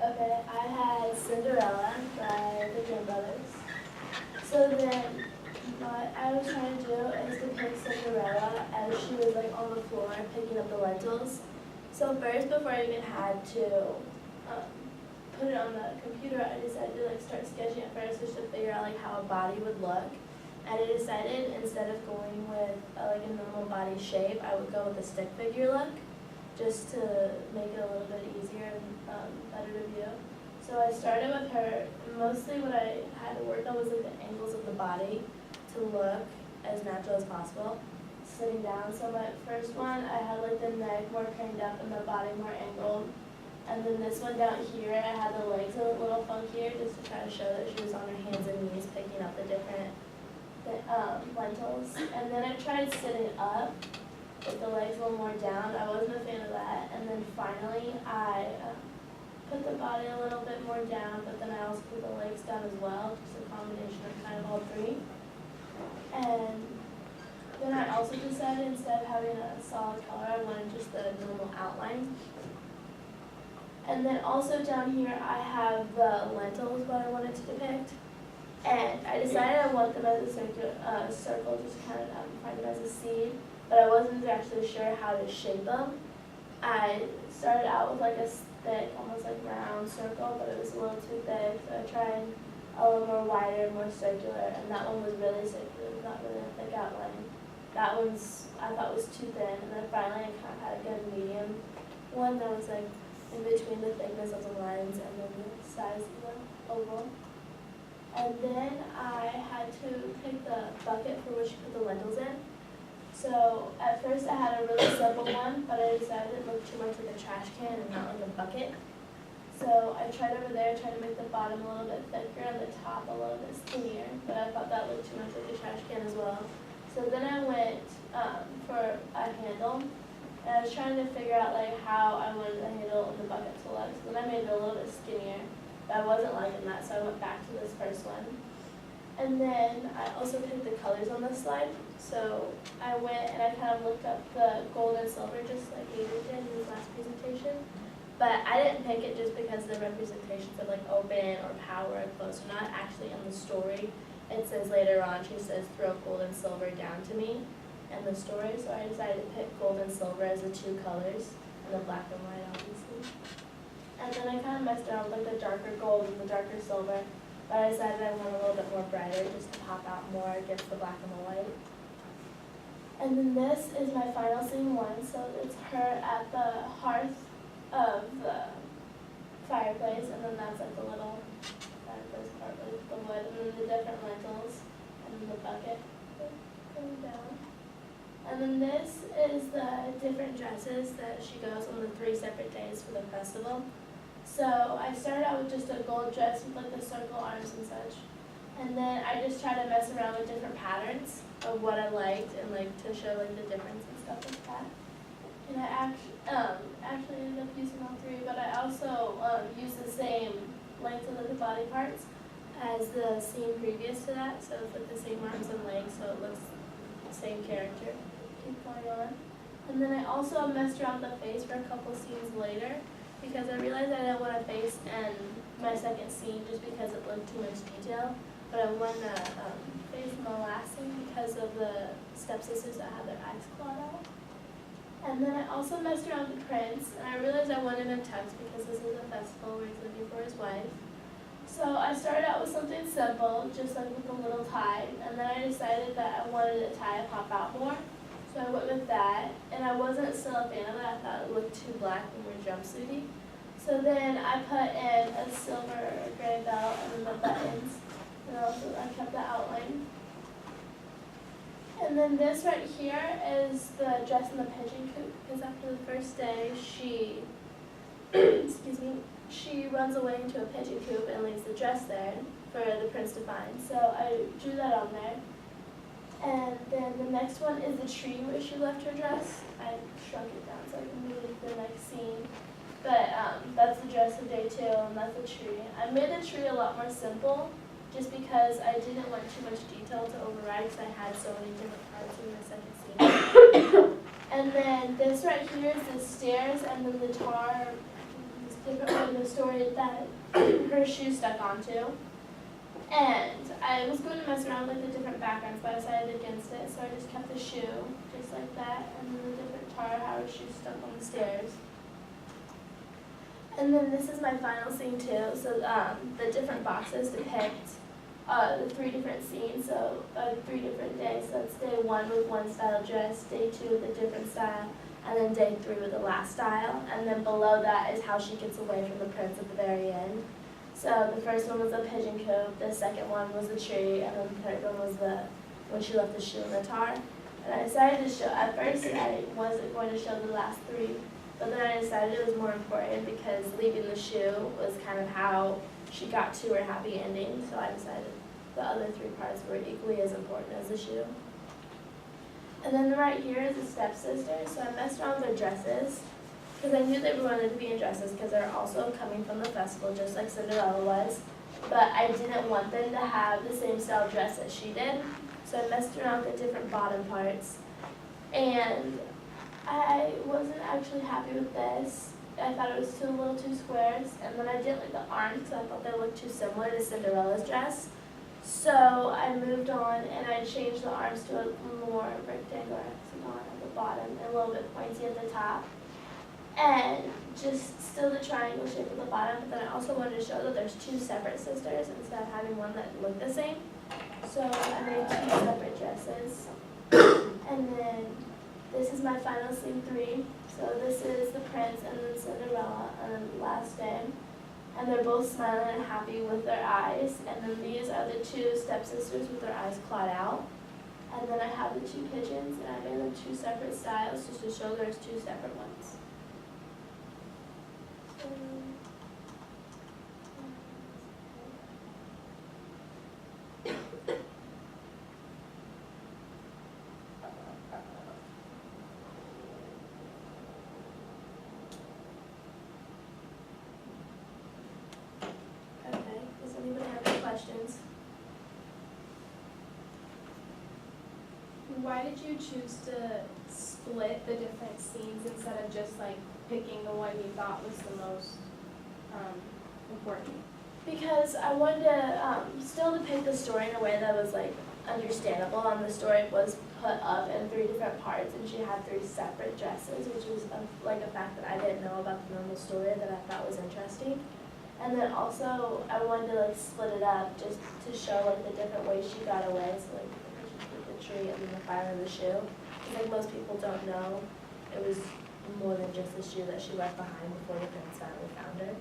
Okay, I had Cinderella by the Grimm brothers. So then what I was trying to do is depict Cinderella as she was like on the floor picking up the lentils. So first, before I even had to um, put it on the computer, I decided to like start sketching at first just to figure out like how a body would look. And I decided instead of going with like a normal body shape, I would go with a stick figure look, just to make it a little bit easier and better to view. So I started with her. Mostly what I had to work on was like the angles of the body to look as natural as possible. Sitting down, so my first one, I had like the neck more craned up and the body more angled. And then this one down here, I had the legs a little funkier just to try to show that she was on her hands and knees picking up the different lentils. And then I tried sitting up with the legs a little more down. I wasn't a fan of that. And then finally, I put the body a little bit more down, but then I also put the legs down as well, just a combination of kind of all three. And then I also decided instead of having a solid color, I wanted just the normal outline. And then also down here, I have the lentils, what I wanted to depict. And I decided I want them as a circle, just kind of find them as a seed, but I wasn't actually sure how to shape them. I started out with like a thick, almost like round circle, but it was a little too thick, so I tried a little more wider, more circular, and that one was really circular, it was not really a thick outline. That one's, I thought was too thin, and then finally I kind of had a good medium one that was like in between the thickness of the lines and then the size of the oval. And then I had to pick the bucket for which you put the lentils in. So at first I had a really simple one, but I decided it looked too much like a trash can and not like a bucket. So I tried over there, tried to make the bottom a little bit thicker and the top a little bit skinnier, but I thought that looked too much like a trash can as well. So then I went for a handle, and I was trying to figure out like how I wanted the handle and the bucket to look. So then I made it a little bit skinnier, but I wasn't liking that, so I went back to this first one. And then I also picked the colors on this slide. So I went and I kind of looked up the gold and silver just like Hailey did in his last presentation. But I didn't pick it just because the representations of like open or power or close are not actually in the story. It says later on, she says, throw gold and silver down to me in the story. So I decided to pick gold and silver as the two colors, and the black and white obviously. And then I kind of messed around with like the darker gold and the darker silver. But I decided I want a little bit more brighter just to pop out more against the black and the white. And then this is my final scene one. So it's her at the hearth of the fireplace, and then that's like the little fireplace part with the wood, and then the different lentils, and then the bucket going down. And then this is the different dresses that she goes on the 3 separate days for the festival. So I started out with just a gold dress with like the circle arms and such. And then I just tried to mess around with different patterns of what I liked and like to show like the difference and stuff like that. And I actually ended up using all 3, but I also used the same length of the body parts as the scene previous to that. So it's like the same arms and legs, so it looks the same character. Keep going on. And then I also messed around the face for a couple scenes later, because I realized I didn't want a face in my second scene just because it looked too much detail. But I wanted a face in the last scene because of the stepsisters that had their eyes clawed out. And then I also messed around with the prince, and I realized I wanted him tucked because this is a festival where he's looking for his wife. So I started out with something simple, just like with a little tie, and then I decided that I wanted the tie to pop out more. So I went with that, and I wasn't still a fan of that. I thought it looked too black and more jumpsuity. So then I put in a silver gray belt and then the buttons, and also I kept the outline. And then this right here is the dress in the pigeon coop, because after the first day, she, excuse me, she runs away into a pigeon coop and leaves the dress there for the prince to find. So I drew that on there. And then the next one is the tree where she left her dress. I shrunk it down so I can move it to the next scene. But that's the dress of day 2, and that's the tree. I made the tree a lot more simple, just because I didn't want too much detail to override, because I had so many different parts in the second scene. And then this right here is the stairs, and then the tar, different one in the story that her shoe stuck onto. And I was going to mess around with like the different backgrounds, but I decided against it, so I just kept the shoe just like that, and then the different tar how her shoe stuck on the stairs. And then this is my final scene too. So the different boxes depict the 3 different scenes, so 3 different days. So it's day 1 with one style dress, day 2 with a different style, and then day 3 with the last style. And then below that is how she gets away from the prince at the very end. So the first one was a pigeon coop, the second one was a tree, and then the third one was when she left the shoe in the tar. And I decided to show, at first I wasn't going to show the last 3, but then I decided it was more important because leaving the shoe was kind of how she got to her happy ending, so I decided the other 3 parts were equally as important as the shoe. And then right here is the stepsister, so I messed around with their dresses, because I knew they wanted to be in dresses because they're also coming from the festival just like Cinderella was, but I didn't want them to have the same style dress as she did, so I messed around with the different bottom parts, and I wasn't actually happy with this. I thought it was a little too squares, and then I didn't like the arms because I thought they looked too similar to Cinderella's dress. So I moved on and I changed the arms to a more rectangular hexagon at the bottom and a little bit pointy at the top. And just still the triangle shape at the bottom, but then I also wanted to show that there's 2 separate sisters instead of having one that looked the same. So I made 2 separate dresses. And then this is my final scene 3. So this is the prince and then Cinderella and then the last day. And they're both smiling and happy with their eyes. And then these are the 2 stepsisters with their eyes clawed out. And then I have the 2 pigeons, and I made them 2 separate styles just to show there's 2 separate ones. Okay, does anybody have any questions? Why did you choose to split the different scenes instead of just like picking the one you thought was the most important? Because I wanted to still depict the story in a way that was like understandable, and the story was put up in 3 different parts, and she had 3 separate dresses, which was like a fact that I didn't know about the normal story that I thought was interesting. And then also I wanted to like split it up just to show like the different ways she got away. So like the tree and then the fire and the shoe. Because like most people don't know, it was more than just the shoe that she left behind before the prince finally found her.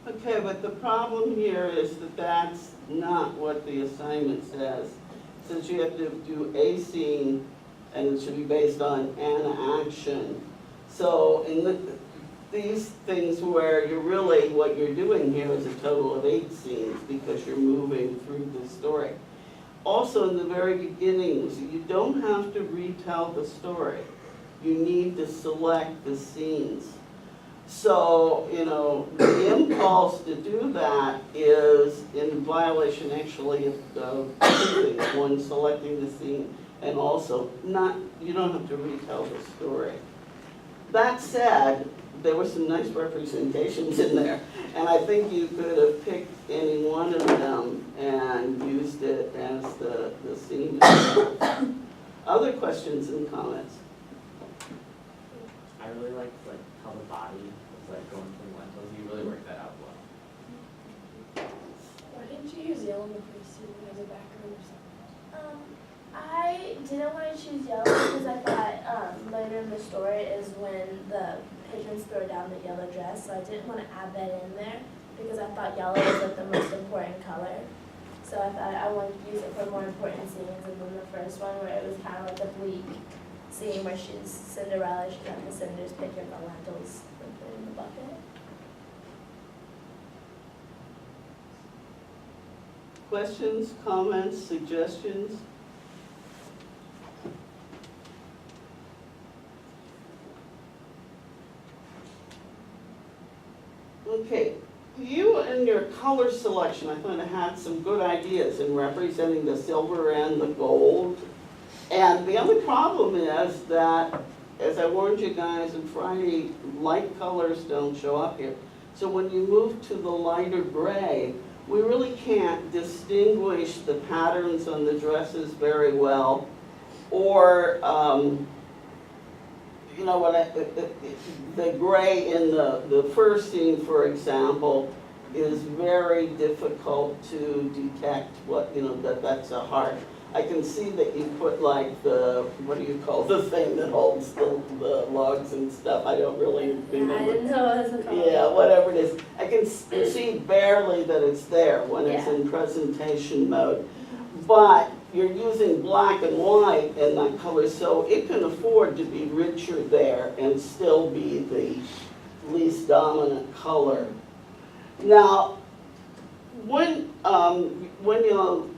Okay, but the problem here is that that's not what the assignment says. It says you have to do a scene and it should be based on an action. So in these things where you're really, what you're doing here is a total of 8 scenes because you're moving through the story. Also in the very beginnings, you don't have to retell the story. You need to select the scenes. So, you know, the impulse to do that is in violation actually of 2 things. One, selecting the scene, and also you don't have to retell the story. That said, there were some nice representations in there, and I think you could have picked any one of them and used it as the scene. Other questions and comments? I really liked how the body was going from lentils. You really worked that out well. Why didn't you use yellow in the first scene as a background or something? I didn't want to choose yellow because I thought later in the story is when the pigeons throw down the yellow dress, so I didn't want to add that in there because I thought yellow was like the most important color. So I thought I wanted to use it for more important scenes, and then the first one where it was kind of like a bleak scene where she's Cinderella, she's at the cinders picking the lentils and putting in the bucket. Questions, comments, suggestions? Okay, you and your color selection, I thought I had some good ideas in representing the silver and the gold. And the only problem is that, as I warned you guys on Friday, light colors don't show up here. So when you move to the lighter gray, we really can't distinguish the patterns on the dresses very well, or, you know, the gray in the first scene, for example, is very difficult to detect what, you know, that's a heart. I can see that you put like the, what do you call the thing that holds the logs and stuff, I don't really I remember. didn't know it was a color. Yeah, whatever it is. I can see barely that it's there when it's Yeah. in presentation mode. But you're using black and white in that color, so it can afford to be richer there and still be the least dominant color. Now, when you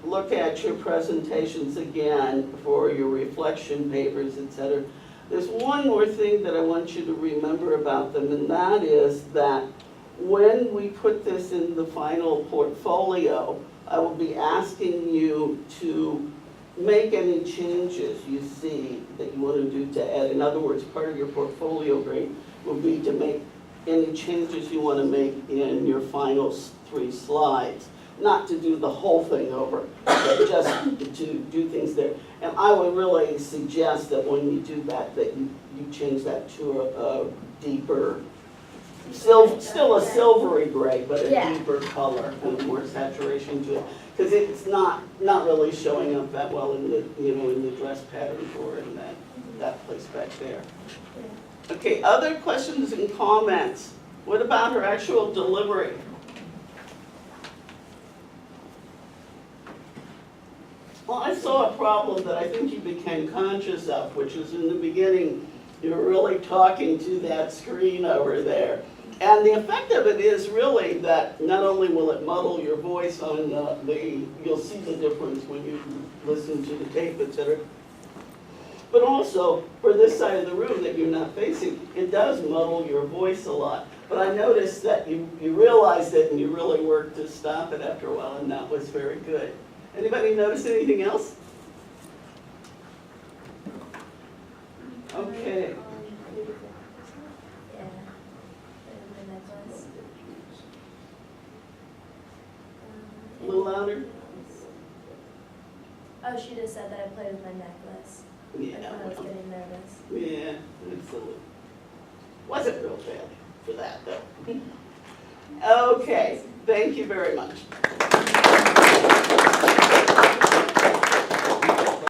look at your presentations again for your reflection papers, etc., there's one more thing that I want you to remember about them, and that is that when we put this in the final portfolio, I will be asking you to make any changes you see that you want to do to add. In other words, part of your portfolio grade will be to make any changes you want to make in your final 3 slides. Not to do the whole thing over, but just to do things there. And I would really suggest that when you do that, that you change that to a deeper, still a silvery gray, but a Yeah. deeper color and more saturation to it. Because it's not really showing up that well in the, you know, in the dress pattern or in that place back there. Okay, other questions and comments? What about her actual delivery? Well, I saw a problem that I think you became conscious of, which was in the beginning, you were really talking to that screen over there. And the effect of it is really that not only will it muddle your voice on you'll see the difference when you listen to the tape, etc. But also, for this side of the room that you're not facing, it does muddle your voice a lot. But I noticed that you realized it and you really worked to stop it after a while, and that was very good. Anybody notice anything else? Okay. Yeah. And the necklace. A little louder? Oh, she just said that I played with my necklace. Yeah. That's when I was getting nervous. Yeah, it's a little, wasn't real bad for that though. Okay, thank you very much.